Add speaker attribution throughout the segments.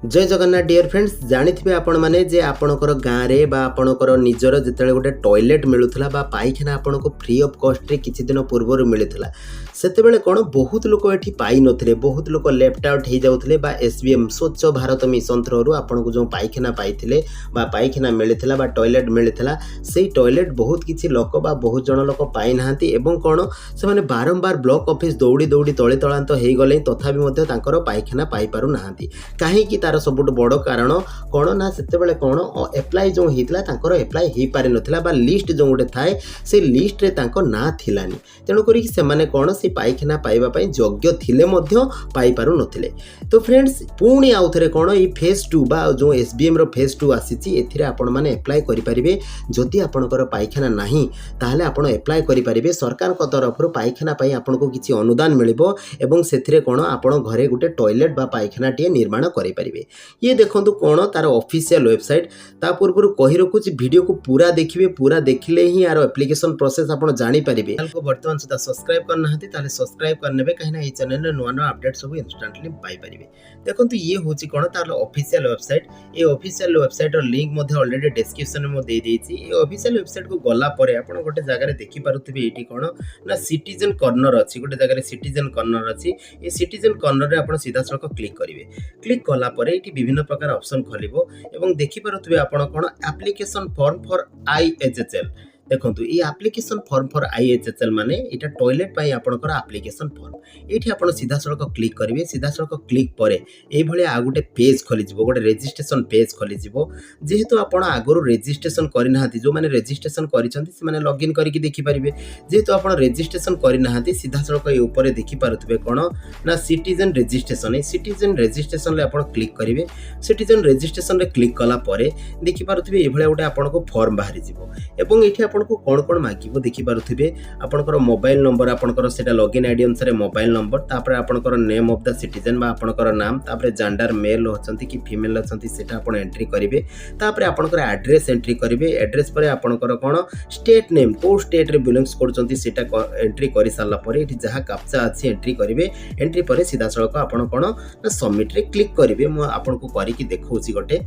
Speaker 1: जय Jagannath dear friends जानी आपण मैंने जे आपणकर गाँव में बा आपणकर निजर जिते गोटे टॉयलेट मिलूला बा पाइखाना आपन को फ्री ऑफ कॉस्ट रे किछि दिन पूर्व मिलूला सेतेबेले कौन बहुत लोक ये पाई नथिले बहुत लोक लेफ्ट आउट हो जाउथिले बा एसबीएम स्वच्छ भारत मिशन थ्रू आपन को जो पाइखाना पाइथिले बा पाइखाना मिलता बा टॉयलेट मिलता से टॉयलेट बहुत किछि लोक बा बहुत जन लोक पाई नाहांती एवं कौन से माने बारंबार ब्लॉक ऑफिस दौड़ी दौड़ी तले तलांत हो गले तथापि मध्य तांकर पाइखाना पाई पारु नाहांती कहीं तार सबुठ बड़ कारण कौन ना से कौन एप्लाय जो होता तांकर एप्लाय हो पारि नथिला बा लिस्ट जो गोटे थाए से लिस्ट रे तांको ना थिलानी तेणु करी से माने कौन से पाइखाना पाइबा पई योग्य थिले मध्य पाई पारु नथिले। तो फ्रेंड्स पुणी आउ थे कौन ये फेज 2 बा जो एसबीएम रो फेज 2 आसीची एथिरे आपण माने एप्लाय करि परिबे जदि आपणकर पाइखाना नाही ताहले आपण एप्लाय करि परिबे सरकार को तरफ रो पाइखाना पई आपण को किछि अनुदान मिलिबो एवं सेथिरे कौन आपण घरे गुटे टॉयलेट बा पाइखाना टिए निर्माण करि परिबे। ये देखंतु कौन तार ऑफिशियल वेबसाइट ता पूर्व कहि रखुच वीडियो को पूरा देखिए पूरा देखिले ही यार एप्लिकेशन प्रोसेस आपण जानि परिबे। चैनल को वर्तमान सुधा सब्सक्राइब करना हती ताले सब्सक्राइब करनेबे कहिना ए चैनल रे नुवा नुवा अपडेट सब इंस्टेंटली पाई परिबे। देखंतु ये होची कोन तार ऑफिशियल वेबसाइट ए ऑफिशियल वेबसाइट रो लिंक मध्ये ऑलरेडी डिस्क्रिप्शन में दे देछि। ए ऑफिशियल वेबसाइट को गला परे आपण गोटे जगह रे देखि पारुथिबे एठी कोन ना सिटीजन कॉर्नर अछि गोटे जगह रे सिटीजन कॉर्नर अछि ए सिटीजन कॉर्नर रे आपण सीधा सड़क क्लिक करिवे। क्लिक कला परे एठी विभिन्न प्रकार ऑप्शन खोलिबो एवं देखि पारुथिबे आपण कोन एप्लिकेशन फॉर्म फॉर आईएचएचएल देखंतु ये एप्लिकेशन फॉर्म फॉर आईएचएचएल माने एटा टॉयलेट पाई आपनकर एप्लिकेशन फॉर्म एठी आपण सीधा सड़क क्लिक करिवे। सीधा सड़क क्लिक परे ए भले आ गोटे पेज खोली जिवो गोटे रजिस्ट्रेशन पेज खोली जिवो जेहेतु आपण आगरो रजिस्ट्रेशन करिनाहांती जो माने रजिस्ट्रेशन करिसंती से माने लॉगिन करिकि देखि परिबे जेहेतु आपण रजिस्ट्रेशन करिनाहांती सीधा सड़क ए ऊपर देखि पारुथबे कोन ना citizen registration a citizen registration रे आपण क्लिक करिवे। सिटीजन रजिस्ट्रेशन रे क्लिक कला परे देखि पारुथबे ए भले गोटे आपण को फॉर्म बाहरी जिवो एवं एठी आपण को कौन कौन मागिबो देखि पारुथिबे आपनकर मोबाइल नंबर आपनकर सेटा लॉगिन आईडी अनुसार मोबाइल नंबर तापर आपनकर नेम ऑफ द सिटीजन बा आपनकर नाम तापर जेंडर मेल होचंती कि फीमेल होचंती सेटा आपण एंट्री करिवे। तापर आपनकर एड्रेस एंट्री करिवे। एड्रेस परे आपनकर कोन स्टेट नेम को स्टेट रे बिलोंग्स करचंती सेटा एंट्री करि साला परे एठी जहा कैप्चा अछि एंट्री करिवे। एंट्री परे सीधा सळक आपण कोन सबमिट रे क्लिक करिवे। मो आपनको करिकि देखौछि गोटे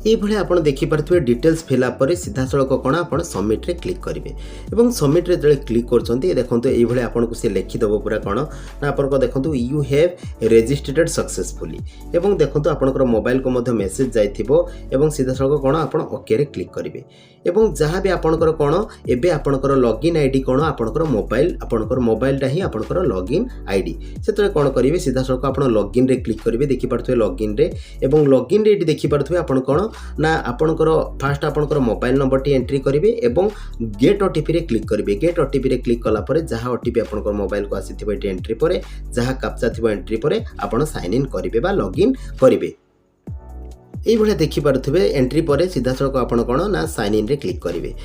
Speaker 1: ये भले आप देखि पारथुवे डिटेल्स फिलअप पर सीधा सड़क कौन आप सबमिट रे क्लिक करेंगे एवं सबमिट रे जले क्लिक करछंती देखंतु ये भले आपको से लिखि देबो पूरा कौन ना आपनको देखंतु यू हैव रजिस्टर्ड सक्सेसफुली एवं देखंतु आपनकर मोबाइल को मध्य मेसेज जाइथिबो एवं सीधा सड़क कौन आप ओके रे क्लिक करेंगे एवं जहाँ भी आपनकर कौन एबे आपनकर लॉगिन आईडी कौन आपनकर मोबाइलटा ही आपनकर लॉगिन आईडी से कौन करेंगे सीधा सड़क आप लॉगिन रे क्लिक करेंगे देखि पारथुवे लॉगिन रे एवं लॉगिन रे देखि पारथुवे आपण कौन ना आपनकर फास्ट आपनकर मोबाइल नंबर टी एंट्री करेंगे एवं गेट ओटीपी रे क्लिक करेंगे। गेट ओटीपी रे क्लिक कला परे जहाँ ओटीपी आपनकर मोबाइल को आसीथिबो एटी एंट्री परे जहाँ कैप्चा थिबो एंट्री परे आपण साइन इन करेंगे बा लॉगिन करेंगे। ये भले देखि पारथुवे एंट्री परे सीधा सड़क आपण कोन ना साइन इन रे क्लिक करेंगे।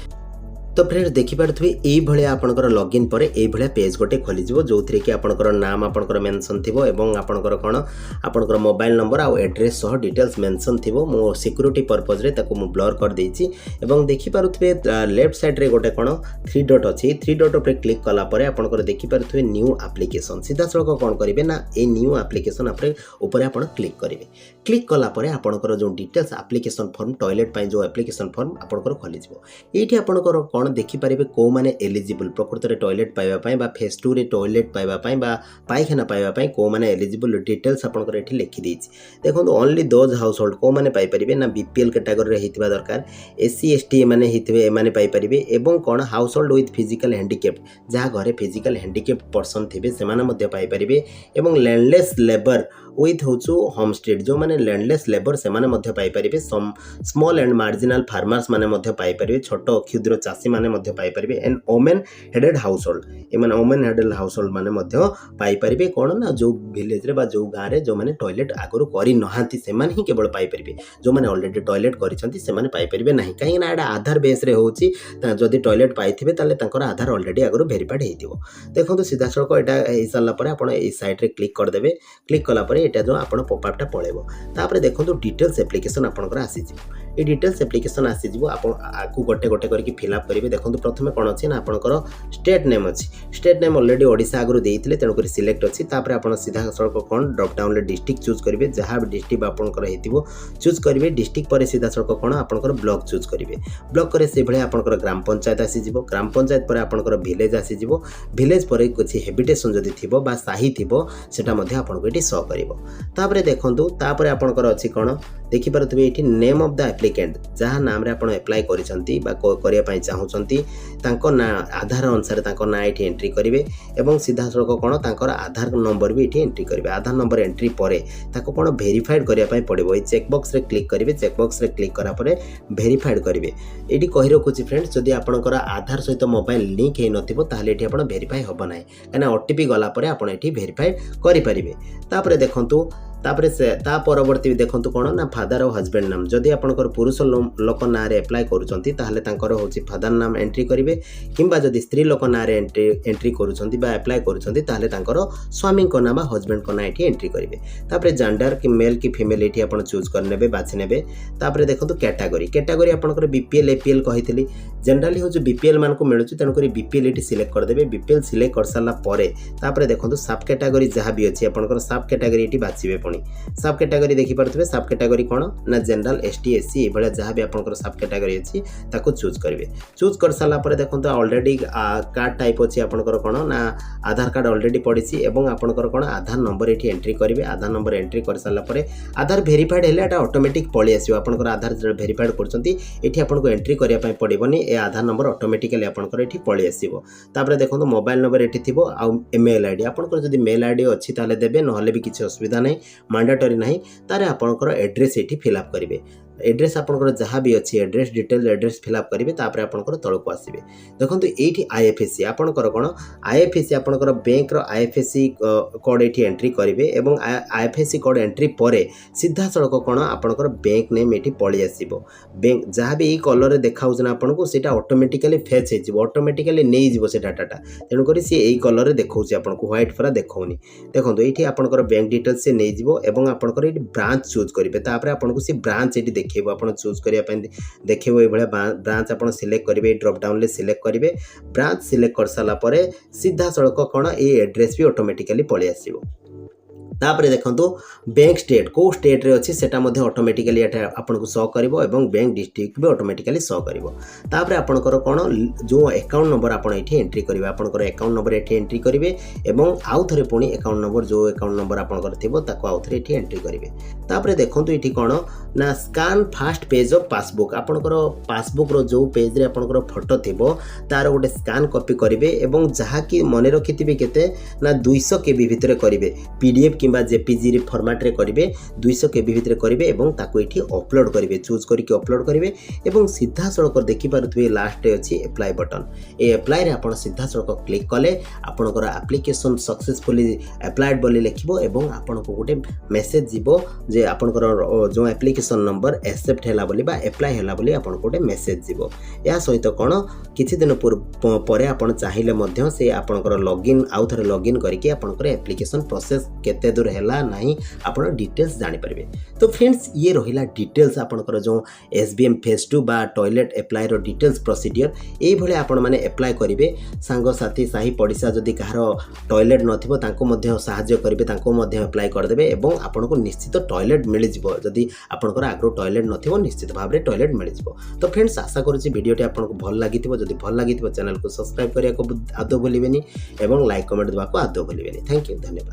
Speaker 1: तो फ्रेंड्स देखि पारथुवे एई भलिया आपनकर लॉगिन परे एई भलिया पेज गोटे खोली जिवो जोथरे कि आपनकर नाम आपनकर मेंशन थिबो एवं आपनकर कोन आपनकर मोबाइल नंबर आ एड्रेस सह डिटेल्स मेंशन थिबो। मो सिक्योरिटी पर्पस रे ताको मु ब्लर कर देछि एवं देखि पारथुवे लेफ्ट साइड रे गोटे कोन 3 डॉट अछि 3 डॉट पे क्लिक कला परे आपनकर देखि पारथुवे न्यू एप्लिकेशन सीधा सड़क कोन करिवे ना ए न्यू एप्लिकेशन आपरे ऊपर आपण क्लिक करिवे। क्लिक कला परे आपनकर जो डिटेल्स एप्लिकेशन फॉर्म टॉयलेट पई जो एप्लिकेशन फॉर्म आपनकर खोली जिवो एठी आपनकर कोन देखि पारिबे को माने एलिजिबल प्रकृत रे टॉयलेट पाइबा पई बा फेज 2 रे टॉयलेट पाइबा पई बा पाइखाना पाइबा पई को माने एलिजिबल डिटेल्स आपनकर एठी लिखि देछि। देखो ओनली दोज हाउस होल्ड को माने पाई परिबे ना बीपीएल कैटेगरी रे हितबा दरकार एससी एसटी माने हितबे माने पाई परिबे एवं कोन household with physical handicapped जहा घरे फिजिकल हैंडिकैप्ड पर्सन थिबे से माने मध्य पाई परिबे एवं लैंडलेस लेबर विथ होचु होमस्टेड जो माने लैंडलेस लेबर से माने मध्य पाई परिबे स्मॉल एंड मार्जिनल फार्मर्स माने मध्य पाई परिबे छोट क्षुद्र चासी माने मध्य पाई परिबे and women headed household ए माने वुमेन हेडेड हाउस होल्ड माने मध्य पाई परिबे कोन ना जो विलेज रे बा जो गां रे जो माने टॉयलेट आगरो करि नहांती से माने ही केवल पाई परिबे जो माने ऑलरेडी टॉयलेट करिसंती से माने पाई परिबे नाही काहे ना एडा आधार बेस रे होची जदी टॉयलेट पाइथिबे ताले तांकर आधार ऑलरेडी आगरो वेरीफाइड हेतिबो। देखंतु सीधा सड़क एटा हे साला परे आपण ए साइड रे क्लिक कर देबे। क्लिक कला परे एटा जो आपण पॉपअप टा पळेबो तापर देखंतु डिटेल्स एप्लिकेशन आपनकर आसी ये डिटेल्स एप्लिकेशन आसीजिवो आपण आकु गोटे गोटे करके फिलअप करेंगे। देखो प्रथम कौन अच्छी ना आपंकर स्टेट नेम अच्छी स्टेट नेम अलरेडी ओडिशा आगु देते तेणुक सिलेक्ट अच्छी आप सीधा सड़क कौन ड्रपडाउन डिस्ट्रिक्ट चूज करेंगे जहाँ भी डिस्ट्रिक्ट आपंकर चूज करेंगे डिस्ट्रिक्ट पर सीधा सड़क कौन आपंकर ब्लॉक चूज करेंगे ब्लॉक करे से भाई आपंकर ग्राम पंचायत आसीजिवो ग्राम पंचायत पर आपंकर विलेज आसीजिवो विलेज पर कुछ हेबिटेशन जदि थिबो बा साही थिबो सेटा मध्ये आपनको एटी शो करिवो। तापरे देखंतु तापरे आपनकर अछि कोन देखि पारथबे एटी नेम ऑफ द एप्लिकेंट जहाँ नाम रे आपण अप्लाई करिसंती बा करिया पई चाहुसंती तांको ना आधार अनुसार तांको ना एटी एंट्री करिवे एवं सीधा सड़क कोन तांकर आधार नंबर भी एटी एंट्री करिवे। आधार नंबर एंट्री परे ताको कोन वेरीफाइड करिया पई पड़िबो ए चेक बॉक्स रे क्लिक करिवे चेक बॉक्स रे क्लिक करा परे वेरीफाइड करिवे। एटी कहि रखुची फ्रेंड्स जदि आपनकर आधार सहित मोबाइल लिंक हे नथिबो ताहले एटी आपण वेरीफाई होबो नै काना ओटीपी गला परे आपण एटी वेरीफाई करि परिबे। तापरे देखंतु तापरे से ता परवर्ती देखंतु कोन ना फादर और हस्बैंड नाम जदि आपनकर पुरुष लोक ना रे अप्लाई करूचंती ताहले तांकर होची फादर नाम एंट्री करिवे किंबा जदि स्त्री लोक ना रे एंट्री करूचंती बा अप्लाई करूचंती ताहले तांकर स्वामी को नाम हस्बैंड को ना एठी एंट्री करिवे। तापरे जेंडर कि मेल कि फीमेल एठी आपण चूज कर नेबे बाछि नेबे। तापरे देखंतु कैटेगरी आपनकर बीपीएल एपीएल कहितली जनरली हो जो बीपीएल मान को मिलुची तेनु करी बीपीएल एठी सिलेक्ट कर देबे। बीपीएल सिलेक्ट कर साला परे तापरे देखंतु सब कैटेगरी जहाँ भी अछि आपनकर सब कैटेगरी एठी बाछिबे पुणी सब कैटेगरी देखि पारथबे सब कैटेगरी कोन ना जनरल एसटी एससी ए भले जहाँ भी आपनकर सब कैटेगरी अछि ताको चूज करिवे। चूज कर साला परे देखंतु ऑलरेडी कार्ड टाइप अछि आपनकर कोन ना आधार कार्ड ऑलरेडी पडिछि एवं आपनकर कोन आधार नंबर एठी एंट्री करिवे। आधार नंबर एंट्री कर साला परे आधार वेरीफाइड हेले एटा ऑटोमेटिक पळि आसीबो। आपनकर आधार वेरीफाइड करचंती एठी आपनको एंट्री करिया पय पडिबोनी ए आधार नंबर ऑटोमेटिकली आपनकर एठी पळि आसीबो। तापरे देखंतु मोबाइल नंबर एठी थिबो आ ईमेल आईडी आपनकर जदि मेल आईडी अछि ताले देबे नहले भी किछि असुविधा नै मैंडेटरी नहीं तारे आपनकर एड्रेस एठी फिलअप करिवे। एड्रेस आपनकर जहाँ भी अच्छी एड्रेस डिटेल एड्रेस फिलअप करेंगे तापर आपनकर तलक आसबे। देखो ये आईएफएससी आपनकर कौन आईएफएससी आपनकर बैंक रो आईएफएससी कोड एठी एंट्री करेंगे एवं आईएफएससी कोड एंट्री परे सीधा सड़क कौन आपनकर बैंक नेम एठी पळि आसीबो। बैंक जहाँ भी कलर रे देखाउछ ना आपनको सेटा ऑटोमेटिकली फेच हे जिवो ऑटोमेटिकली नै जिवो से डाटाटा तेणु करी से एई कलर रे देखाउछ आपनको व्हाइट पूरा देखाउनी। देखो ये आपनकर बैंक डिटेल्स से नै जिवो एवं आपनकर एठी ब्रांच चूज करेंगे तापर आपनको से ब्रांच एठी देखिए आप चूज करने देखिए ये ब्रांच आप सिलेक्ट करेंगे ड्रॉप डाउन ले सिलेक्ट करेंगे। ब्रांच सिलेक्ट कर सारा पर सीधा सड़क कौन ये एड्रेस भी ऑटोमेटिकली पळि आसीबो। तापरे देखंतु बैंक स्टेट को स्टेट रे अछि सेटा मध्ये ऑटोमेटिकली एटा आपनको शो करिवो एवं बैंक डिस्ट्रिक्ट भी ऑटोमेटिकली शो करिवो। तापरे आपनकर कोन जो अकाउंट नंबर आपण एठी एंट्री करिवे आपनकर अकाउंट नंबर एठी एंट्री करिवे एवं आउ थरे पुणी अकाउंट नंबर जो अकाउंट नंबर आपनकर थिबो ताको आउ थरे एठी एंट्री करिवे। तापरे देखंतु एठी कोन ना scan first page of passbook आपनकर पासबुक रो जो पेज रे आपनकर फोटो थिबो तार गोटे स्कैन कॉपी करिवे एवं जहा कि मने रखिथिबे केते ना 200 केबी भितरे करिवे पीडीएफ किंबा जेपीजी रे फॉर्मेट रे करिवे 200 केबी भितरे करिवे एवं ताको एठी अपलोड करिवे चूज करके अपलोड करिवे एवं सीधा सड़क देखि पारुथबे लास्ट रे अछि अप्लाई बटन ए अप्लाई रे आपण सीधा सड़क क्लिक कले आपनकर एप्लिकेशन सक्सेसफुली अप्लाइड बोली लिखिबो एवं आपनको गोटे मेसेज जिवो जे आपनकर जो एप्लिकेशन नंबर एक्सेप्ट हैला बोली बा अप्लाई हैला बोली आपनको गोटे मेसेज जिवो। या सहित कोन किछि दिन परे आपण चाहिले मध्य से आपनकर लॉगिन आउ थरे लॉगिन करके आपनकर एप्लिकेशन प्रोसेस केते दूर हैला नाही आपण डिटेल्स जानि परिबे। तो फ्रेंड्स ये रहिला डिटेल्स आपनकर जो एसबीएम फेज 2 बा टॉयलेट अप्लाई रो डिटेल्स प्रोसीजर एई भले आपण माने अप्लाई करिवे सांग साथी साही पडिसा जदी कहार टॉयलेट नथिबो तांको मध्य सहाय्य करिवे तांको मध्य अप्लाई कर देबे एवं आपनको निश्चित टॉयलेट मिलि जिवो जदी आपनकर आग्रो टॉयलेट नथिबो निश्चित भाबरे टॉयलेट मिलि जिवो। तो फ्रेंड्स आशा करूची वीडियोटी आपनको भल लागिथिबो जदी भल लागिथिबो चैनल को सब्सक्राइब करिया को आदो भूलिबेनी एवं लाइक कमेंट देबा को आदो भूलिबेनी। थैंक यू धन्यवाद।